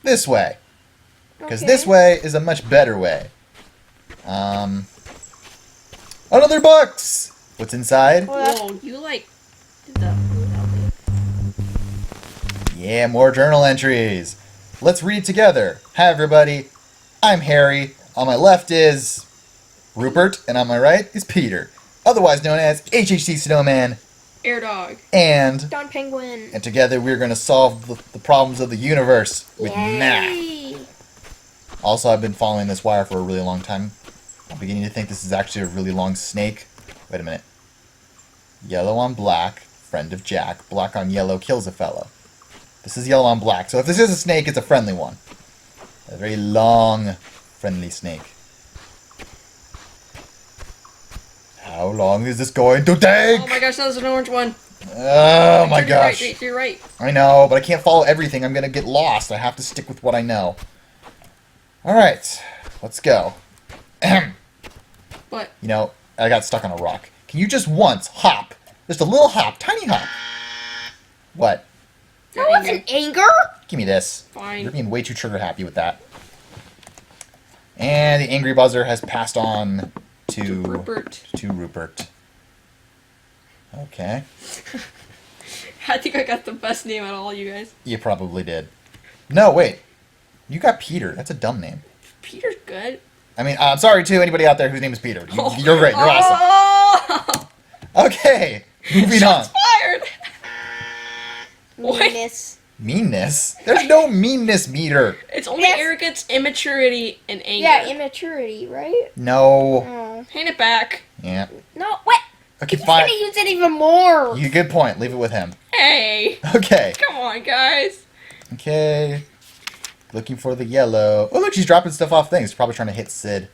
this way. Because Okay. this way is a much better way. Another box! What's inside? Well, Whoa, you like did the food out there. Yeah, more journal entries. Let's read together. Hi, everybody. I'm Harry. On my left is Rupert, and on my right is Peter, otherwise known as HHC Snowman, Air dog. and Don Penguin. together we're going to solve the problems of the universe with math. Yay. Also, I've been following this wire for a really long time. I'm beginning to think this is actually a really long snake. Wait a minute. Yellow on black, friend of Jack. Black on yellow kills a fellow. This is yellow on black. So if this is a snake, it's a friendly one. A very long, friendly snake. How long is this going to take? Oh my gosh, that was an orange one. Oh my To your right, gosh. to your right. I know, but I can't follow everything. I'm going to get lost. I have to stick with what I know. Alright, let's go. Ahem. What? You know, I got stuck on a rock. Can you just once hop? Just a little hop, tiny hop. What? That wasn't anger. Give me this. Fine. You're being way too trigger happy with that. And the angry buzzer has passed on to Rupert. To Rupert. Okay. I think I got the best name out of all you guys. You probably did. No, wait. You got Peter. That's a dumb name. Peter's good. I mean, I'm sorry to anybody out there whose name is Peter. You're great. You're awesome. Oh! Okay. Moving on. Fired! What? Meanness. Meanness? There's no meanness meter. It's only Yes. arrogance, immaturity, and anger. Yeah, immaturity, right? No. Oh. Hand it back. Yeah. No, what? Okay, He's fine. gonna use it even more. You good point. Leave it with him. Hey! Okay. Come on, guys. Okay. Looking for the yellow. Oh, look, she's dropping stuff off things. Probably trying to hit Sid.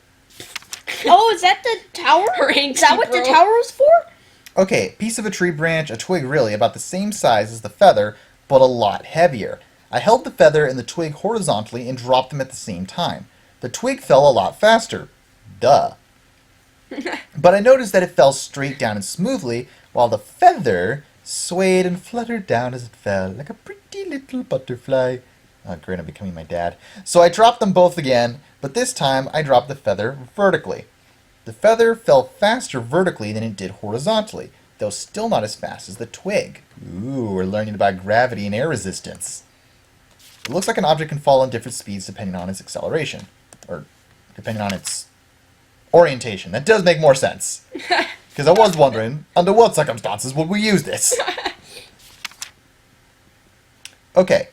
Oh, is that the tower? Her Is that what the angsty bro. tower was for? Okay, piece of a tree branch, a twig really, about the same size as the feather, but a lot heavier. I held the feather and the twig horizontally and dropped them at the same time. The twig fell a lot faster. Duh. But I noticed that it fell straight down and smoothly, while the feather swayed and fluttered down as it fell, like a pretty little butterfly. Oh, great, I'm becoming my dad. So I dropped them both again, but this time I dropped the feather vertically. The feather fell faster vertically than it did horizontally, though still not as fast as the twig. Ooh, we're learning about gravity and air resistance. It looks like an object can fall in different speeds depending on its acceleration, or depending on its orientation. That does make more sense. Because I was wondering, under what circumstances would we use this? Okay.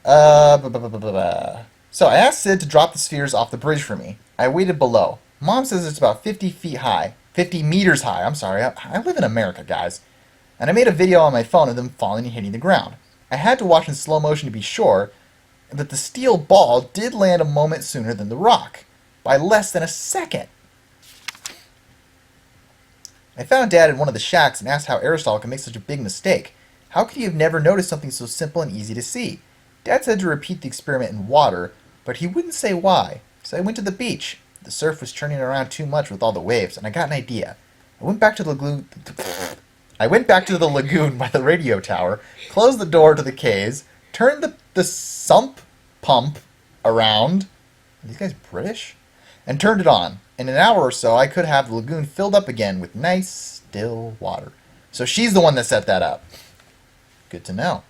So I asked Sid to drop the spheres off the bridge for me. I waited below. Mom says it's about 50 feet high. 50 meters high, I'm sorry. I live in America, guys. And I made a video on my phone of them falling and hitting the ground. I had to watch in slow motion to be sure that the steel ball did land a moment sooner than the rock. By less than a second. I found Dad in one of the shacks and asked how Aristotle could make such a big mistake. How could he have never noticed something so simple and easy to see? Dad said to repeat the experiment in water, but he wouldn't say why. So I went to the beach. The surf was churning around too much with all the waves, and I got an idea. I went back to the lagoon by the radio tower, closed the door to the caves, turned the sump pump around. Are these guys British? And turned it on. In an hour or so, I could have the lagoon filled up again with nice, still water. So she's the one that set that up. Good to know.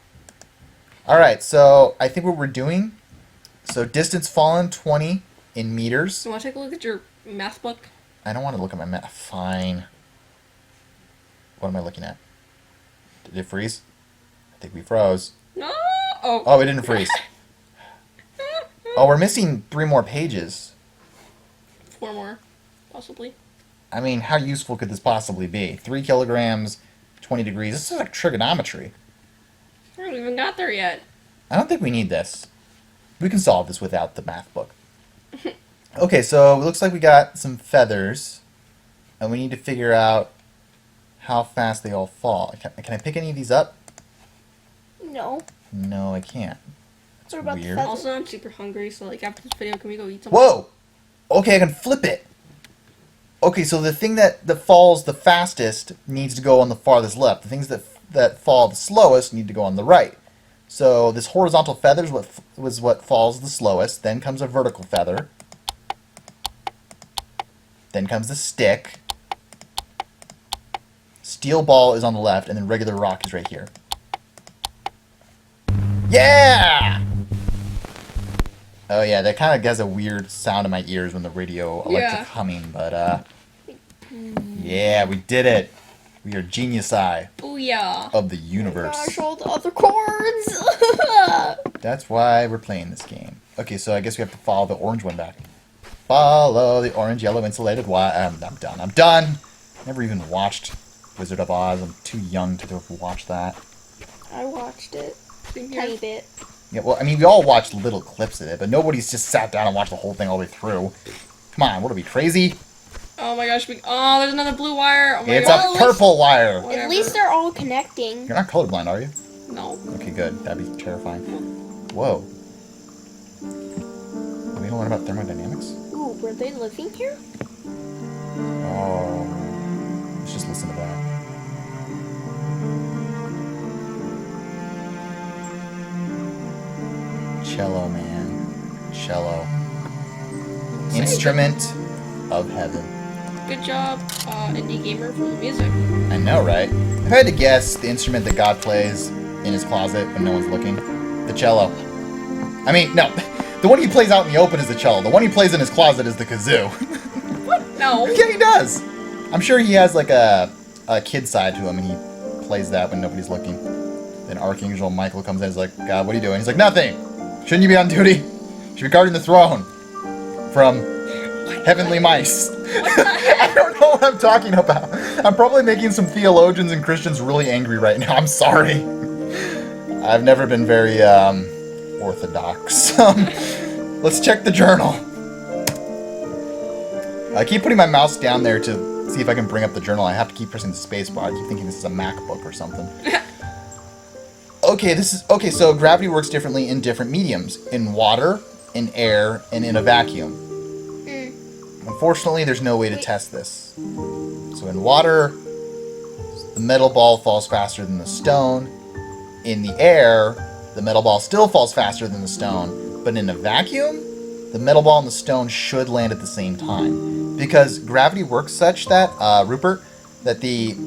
Alright, so I think what we're doing, so distance fallen, 20 in meters. You want to take a look at your math book? I don't want to look at my map. Fine. What am I looking at? Did it freeze? I think we froze. No! Oh. Oh, it didn't freeze. Oh, we're missing 3 more pages. 4 more, possibly. I mean, how useful could this possibly be? 3 kilograms, 20 degrees. This is like trigonometry. I haven't even got there yet. I don't think we need this. We can solve this without the math book. Okay, so it looks like we got some feathers. And we need to figure out how fast they all fall. Can I pick any of these up? No. No, I can't. That's What about the weird. feather? Also, I'm super hungry, so like after this video, can we go eat something? Whoa! Okay, I can flip it. Okay, so the thing that falls the fastest needs to go on the farthest left. The things that fall the slowest need to go on the right. So this horizontal feather was what falls the slowest. Then comes a vertical feather. Then comes the stick. Steel ball is on the left, and then regular rock is right here. Yeah! Oh yeah, that kind of has a weird sound in my ears when the radio electric humming, but yeah, we did it. We are geniusi Booyah. of the universe. Gosh, all the other chords. That's why we're playing this game. Okay, so I guess we have to follow the orange one back. Follow the orange, yellow, insulated wire. I'm done. I'm done. Never even watched Wizard of Oz. I'm too young to watch that. I watched it. Same here. Tiny bit. Yeah, well, I mean, we all watched little clips of it, but nobody's just sat down and watched the whole thing all the way through. Come on, what are we, crazy? Oh my gosh. Oh, there's another blue wire. Oh my It's god. a purple wire. Whatever. At least they're all connecting. You're not colorblind, are you? No. Okay, good. That'd be terrifying. Whoa. Are we gonna learn about thermodynamics? Ooh, were they living here? Oh. Let's just listen to that. Cello, man. Cello. Instrument of heaven. Good job, indie gamer, for the music. I know, right? If I had to guess the instrument that God plays in his closet when no one's looking, the cello. I mean, no. The one he plays out in the open is the cello. The one he plays in his closet is the kazoo. No. Yeah, he does. I'm sure he has like a kid side to him, and he plays that when nobody's looking. Then Archangel Michael comes in and is like, God, what are you doing? He's like, nothing. Shouldn't you be on duty? You should be guarding the throne from heavenly mice. I don't know what I'm talking about. I'm probably making some theologians and Christians really angry right now. I'm sorry. I've never been very orthodox. Let's check the journal. I keep putting my mouse down there to see if I can bring up the journal. I have to keep pressing the space bar. I keep thinking this is a MacBook or something. Okay, so gravity works differently in different mediums. In water, in air, and in a vacuum. Unfortunately, there's no way to test this. So in water, the metal ball falls faster than the stone. In the air, the metal ball still falls faster than the stone. But in a vacuum, the metal ball and the stone should land at the same time. Because gravity works such that, Rupert, that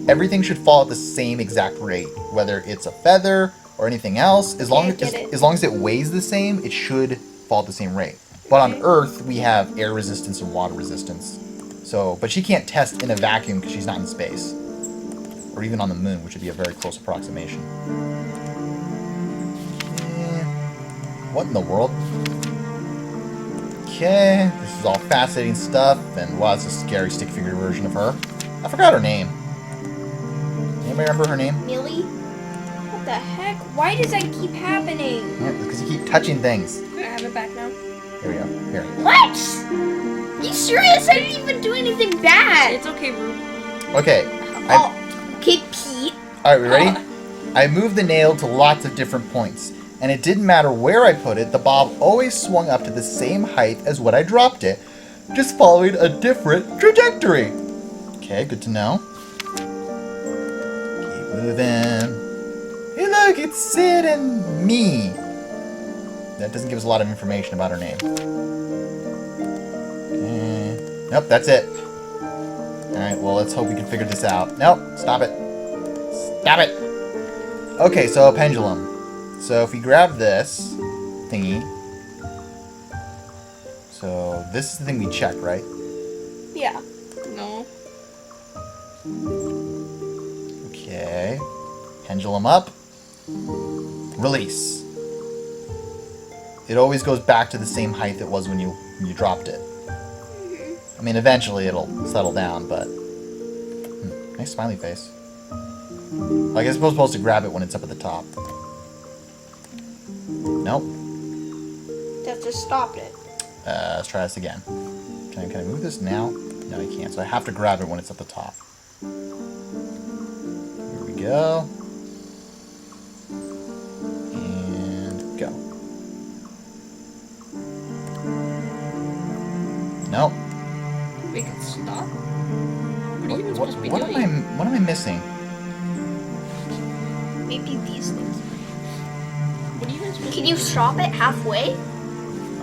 everything should fall at the same exact rate. Whether it's a feather or anything else, as long as it weighs the same, it should fall at the same rate. But on Earth, we have air resistance and water resistance. So, but she can't test in a vacuum because she's not in space. Or even on the moon, which would be a very close approximation. Okay. What in the world? Okay, this is all fascinating stuff, and wow, it's a scary stick figure version of her. I forgot her name. Anybody remember her name? Millie? What the heck? Why does that keep happening? Yeah, because you keep touching things. I have it back now. Here we go. Here. What? You serious? I didn't even do anything bad. It's okay, Rube. Okay. Okay, Pete. Alright, we ready? I moved the nail to lots of different points, and it didn't matter where I put it, the bob always swung up to the same height as what I dropped it, just following a different trajectory. Okay, good to know. Keep moving. Hey look, it's Sid and me. That doesn't give us a lot of information about her name. Okay. Nope, that's it. Alright, well, let's hope we can figure this out. Nope, stop it. Stop it! Okay, so a pendulum. So if we grab this thingy... So this is the thing we check, right? Yeah. No. Okay. Pendulum up. Release. It always goes back to the same height it was when you dropped it. I mean, eventually it'll settle down, but... nice smiley face. I guess we're supposed to grab it when it's up at the top. Nope. That just stopped it. Let's try this again. Can I move this now? No, I can't. So I have to grab it when it's at the top. Here we go. And go. Nope. Make it stop? What are you even supposed to be doing? What am I missing? Maybe these things. Can you stop it halfway?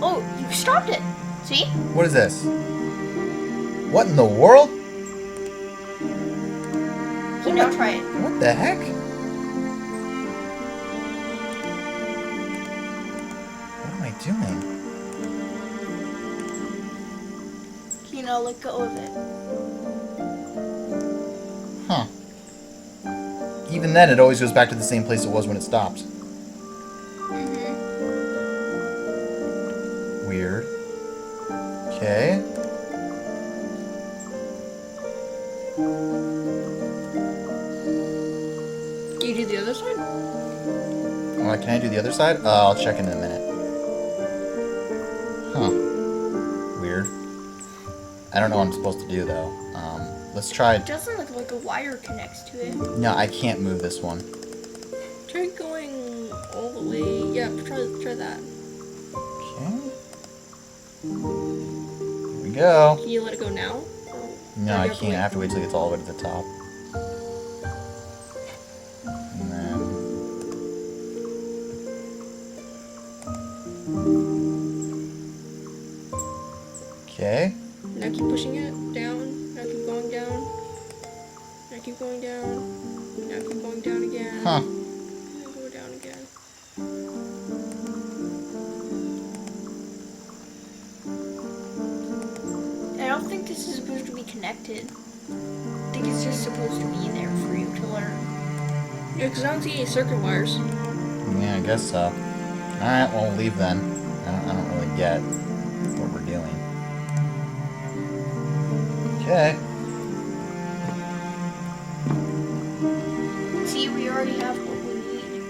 Oh, you stopped it. See? What is this? What in the world? Okay, now try it. What the heck? What am I doing? Okay, now let go of it. Huh. Even then, it always goes back to the same place it was when it stopped. Mm-hmm. Weird. Okay. Can you do the other side? Well, can I do the other side? I'll check in a minute. Huh. Weird. I don't know what I'm supposed to do, though. Let's try... It doesn't look like a wire connects to it. No, I can't move this one. Try going all the way. Yeah, try that. Okay. Here we go. Can you let it go now? No, I can't. I have to wait till it gets all the way to the top. And then... Okay. Now keep pushing it down. Now keep going down. Now keep going down. Now keep going down again. Huh. Now go down again. I don't think this is supposed to be connected. I think it's just supposed to be there for you to learn. Yeah, because I don't see any circuit wires. Yeah, I guess so. Alright, well, we'll leave then. I don't really get what we're doing. Okay. See, we already have what we need.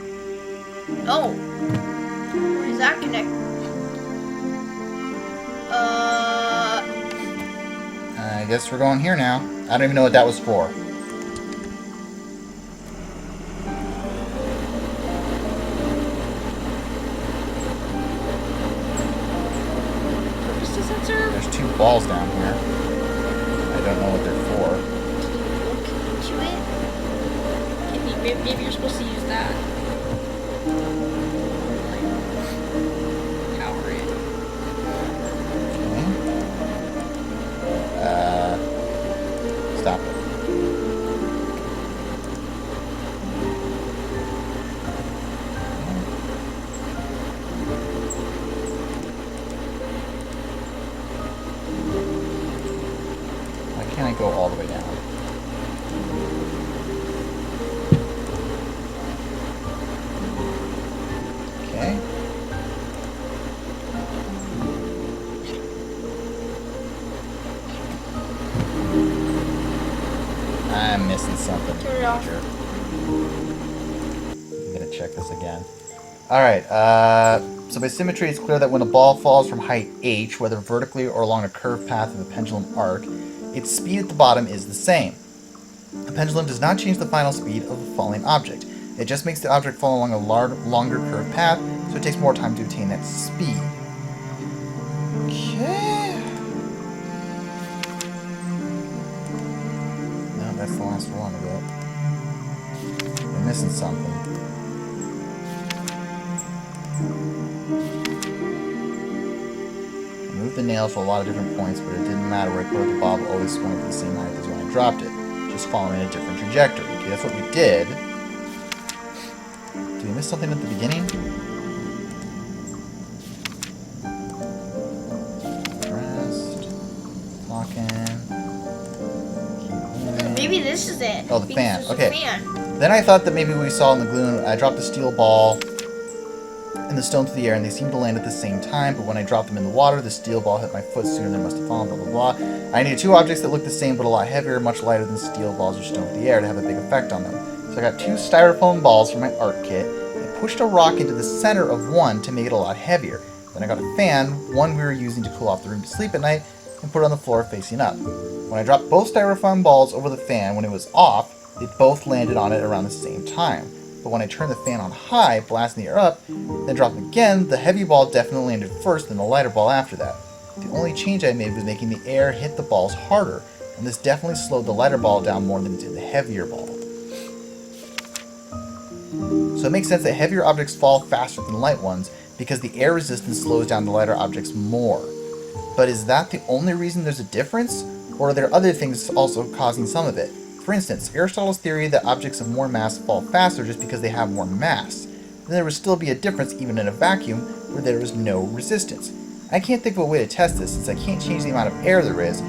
Oh! Where does that connect? I guess we're going here now. I don't even know what that was for. What purpose does that serve? There's two balls down here. I don't know what they're for. Can you look into it? Maybe you're supposed to use that. Like, power it. Okay. Stop it. Why can't I go all the way down? Okay. I'm missing something. Turn it off. Sure. I'm gonna check this again. Alright, so by symmetry, it's clear that when a ball falls from height h, whether vertically or along a curved path of the pendulum arc, its speed at the bottom is the same. The pendulum does not change the final speed of a falling object. It just makes the object fall along a longer curved path, so it takes more time to attain that speed. Okay. No, that's the last one of it. We're missing something. I moved the nails to a lot of different points, but it didn't matter where I put it. The bob always swung at the same height as when I dropped it, just following a different trajectory. Okay, that's what we did. Did we miss something at the beginning? Pressed. Talking. Keep moving. Maybe this is it. Oh, the Because fan. there's a Okay. fan. Then I thought that maybe we saw in the glue, I dropped the steel ball and the stone to the air, and they seemed to land at the same time, but when I dropped them in the water, the steel ball hit my foot sooner than must have fallen, blah, blah, blah. I needed two objects that looked the same but a lot heavier, much lighter than steel balls or stone to the air to have a big effect on them. So I got two styrofoam balls from my art kit, and pushed a rock into the center of one to make it a lot heavier. Then I got a fan, one we were using to cool off the room to sleep at night, and put it on the floor facing up. When I dropped both styrofoam balls over the fan when it was off, they both landed on it around the same time. But when I turned the fan on high, blasting the air up, then dropped it again, the heavy ball definitely landed first and the lighter ball after that. The only change I made was making the air hit the balls harder, and this definitely slowed the lighter ball down more than it did the heavier ball. So So it makes sense that heavier objects fall faster than light ones because the air resistance slows down the lighter objects more. But is that the only reason there's a difference? Or are there other things also causing some of it? For instance, Aristotle's theory that objects of more mass fall faster just because they have more mass. Then there would still be a difference even in a vacuum where there is no resistance. I can't think of a way to test this since I can't change the amount of air there is.